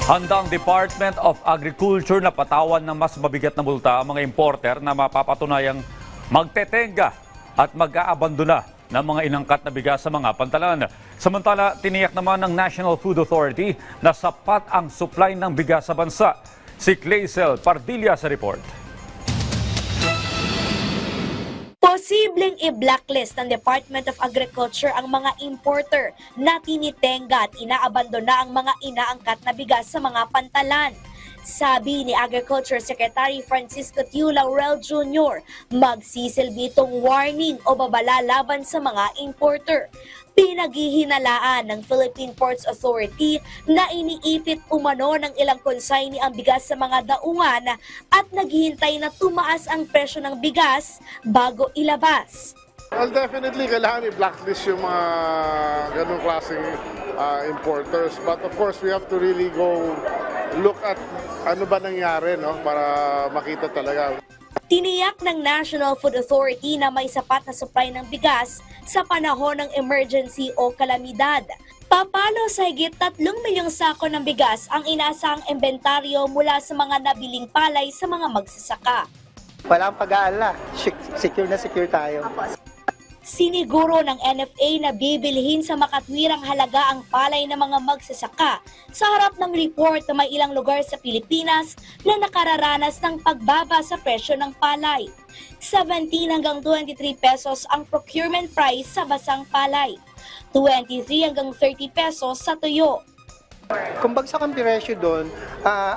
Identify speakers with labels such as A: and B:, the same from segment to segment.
A: Handa ang Department of Agriculture na patawan ng mas mabigat na multa ang mga importer na mapapatunayang magtetenga at mag-aabandona ng mga inangkat na bigas sa mga pantalan. Samantala, tiniyak naman ng National Food Authority na sapat ang supply ng bigas sa bansa. Si Clazel Pardilla sa report.
B: Posibleng i-blacklist ng Department of Agriculture ang mga importer na tinitenga at inaabandona ang mga inaangkat na bigas sa mga pantalan. Sabi ni Agriculture Secretary Francisco Tiu Laurel Jr., magsisilbi itong warning o babala laban sa mga importer. Pinaghihinalaan ng Philippine Ports Authority na iniipit umano ng ilang consignee ang bigas sa mga daungan at naghihintay na tumaas ang presyo ng bigas bago ilabas.
C: Well, definitely, kailangan i-blacklist yung mga ganong klaseng importers. But of course, we have to really go look at ano ba nangyari, no? Para makita talaga.
B: Tiniyak ng National Food Authority na may sapat na supply ng bigas sa panahon ng emergency o kalamidad. Papalo sa higit 3 milyong sako ng bigas ang inaasahang inventaryo mula sa mga nabiling palay sa mga magsasaka.
D: Walang pag-aalala, secure na secure tayo.
B: Siniguro ng NFA na bibilhin sa makatwirang halaga ang palay ng mga magsasaka sa harap ng report na may ilang lugar sa Pilipinas na nakararanas ng pagbaba sa presyo ng palay. 17 hanggang 23 pesos ang procurement price sa basang palay, 23 hanggang 30 pesos sa tuyo.
D: Kung bagsak ang presyo doon,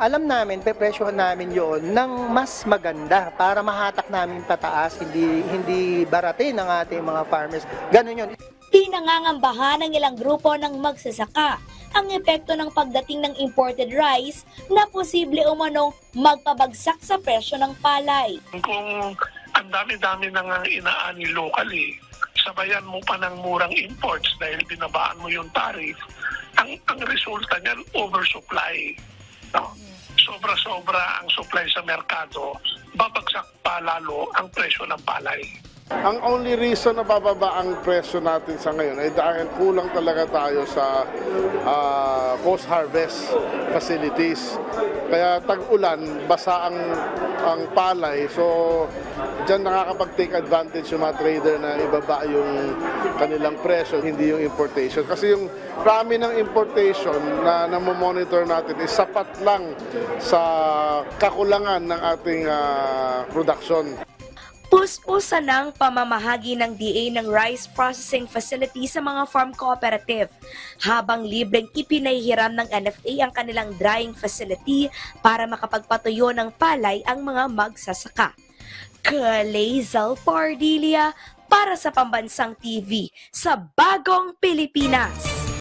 D: alam namin, pepresyohan namin yon ng mas maganda para mahatak namin pataas, hindi baratin ng ating mga farmers. Ganun yun.
B: Pinangangambahan ng ilang grupo ng magsasaka ang epekto ng pagdating ng imported rice na posible umanong magpabagsak sa presyo ng palay.
E: Kung ang dami-dami nang inaani locally, sabayan mo pa ng murang imports dahil binabaan mo yung tariff, ang resulta niyan, oversupply. No? Sobra-sobra ang supply sa merkado, babagsak pa lalo ang presyo ng palay.
C: Ang only reason na bababa ang presyo natin sa ngayon ay dahil kulang talaga tayo sa post-harvest facilities. Kaya tag-ulan, basa ang palay. So, dyan nakakapag-take advantage yung mga trader na ibaba yung kanilang presyo, hindi yung importation. Kasi yung rami ng importation na namomonitor natin is sapat lang sa kakulangan ng ating production.
B: Puspusan ng pamamahagi ng DA ng rice processing facility sa mga farm cooperative, habang libreng ipinahihiram ng NFA ang kanilang drying facility para makapagpatuyo ng palay ang mga magsasaka. Clazel Pardilla para sa Pambansang TV sa Bagong Pilipinas.